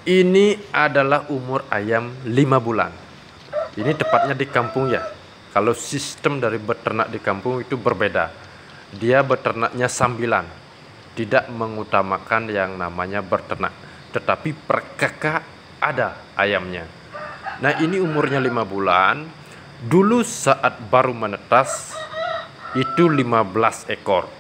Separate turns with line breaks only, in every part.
Ini adalah umur ayam 5 bulan. Ini tepatnya di kampung ya. Kalau sistem dari beternak di kampung itu berbeda. Dia beternaknya sambilan, tidak mengutamakan yang namanya beternak, tetapi per kakak ada ayamnya. Nah, ini umurnya 5 bulan. Dulu saat baru menetas itu 15 ekor.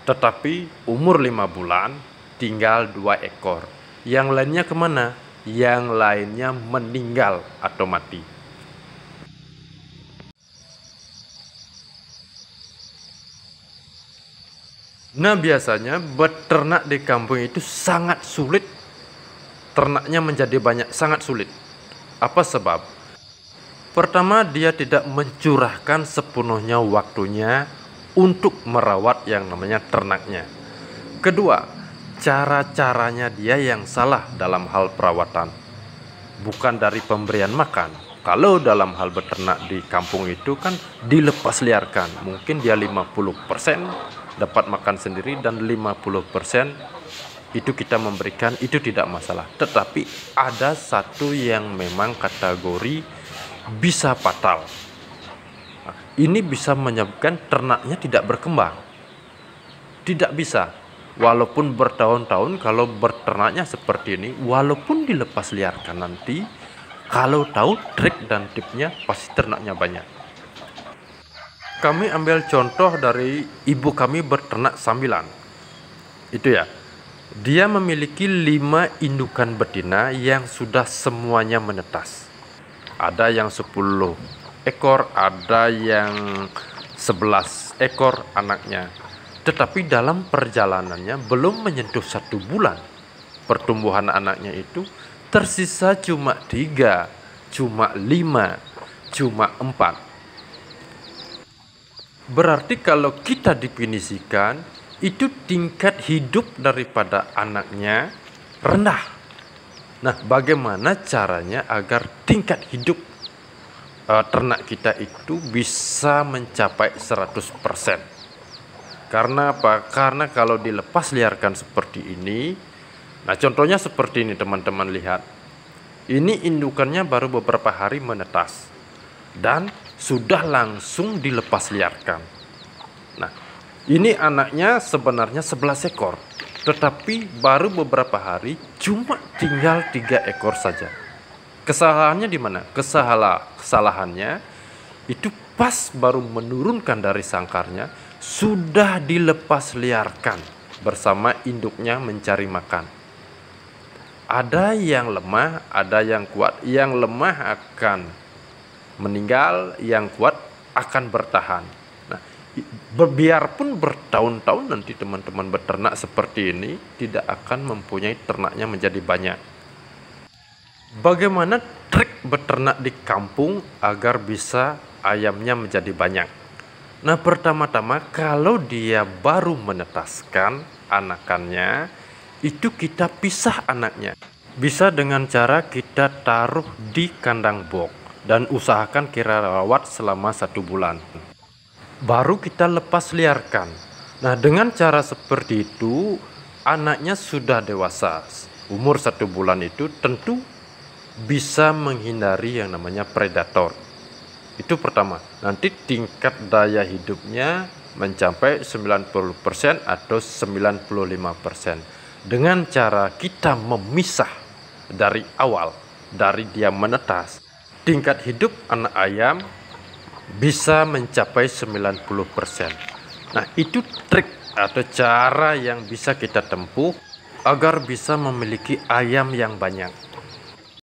Tetapi umur 5 bulan tinggal 2 ekor. Yang lainnya kemana? Yang lainnya meninggal atau mati. Nah, biasanya beternak di kampung itu sangat sulit. Ternaknya menjadi banyak, sangat sulit. Apa sebab? Pertama, dia tidak mencurahkan sepenuhnya waktunya untuk merawat yang namanya ternaknya. Kedua, cara-caranya dia yang salah dalam hal perawatan, bukan dari pemberian makan. Kalau dalam hal beternak di kampung itu kan dilepas liarkan, mungkin dia 50% dapat makan sendiri dan 50% itu kita memberikan, itu tidak masalah. Tetapi ada satu yang memang kategori bisa fatal. Nah, ini bisa menyebabkan ternaknya tidak berkembang. Tidak bisa. Walaupun bertahun-tahun, kalau berternaknya seperti ini, walaupun dilepas liarkan nanti, kalau tahu trik dan tipnya, pasti ternaknya banyak. Kami ambil contoh dari ibu kami berternak sambilan. Itu ya. Dia memiliki 5 indukan betina yang sudah semuanya menetas. Ada yang 10 ekor, ada yang 11 ekor anaknya. Tetapi dalam perjalanannya belum menyentuh 1 bulan, pertumbuhan anaknya itu tersisa cuma 3, cuma 5, cuma 4. Berarti kalau kita definisikan, itu tingkat hidup daripada anaknya rendah. Nah, bagaimana caranya agar tingkat hidup ternak kita itu bisa mencapai 100%? Karena apa? Karena kalau dilepas liarkan seperti ini, nah contohnya seperti ini teman-teman lihat. Ini indukannya baru beberapa hari menetas dan sudah langsung dilepas liarkan. Nah, ini anaknya sebenarnya 11 ekor, tetapi baru beberapa hari cuma tinggal 3 ekor saja. Kesalahannya di mana? Kesalahannya itu pas baru menurunkan dari sangkarnya, sudah dilepas liarkan bersama induknya mencari makan. Ada yang lemah, ada yang kuat. Yang lemah akan meninggal, yang kuat akan bertahan. Nah, biarpun bertahun-tahun nanti teman-teman beternak seperti ini, tidak akan mempunyai ternaknya menjadi banyak. Bagaimana trik beternak di kampung agar bisa ayamnya menjadi banyak? Nah, pertama-tama kalau dia baru menetaskan anakannya, itu kita pisah anaknya. Bisa dengan cara kita taruh di kandang box dan usahakan kira rawat selama 1 bulan. Baru kita lepas liarkan. Nah, dengan cara seperti itu, anaknya sudah dewasa. Umur 1 bulan itu tentu bisa menghindari yang namanya predator. Itu pertama. Nanti tingkat daya hidupnya mencapai 90% atau 95%. Dengan cara kita memisah dari awal, dari dia menetas, tingkat hidup anak ayam bisa mencapai 90%. Nah, itu trik atau cara yang bisa kita tempuh agar bisa memiliki ayam yang banyak.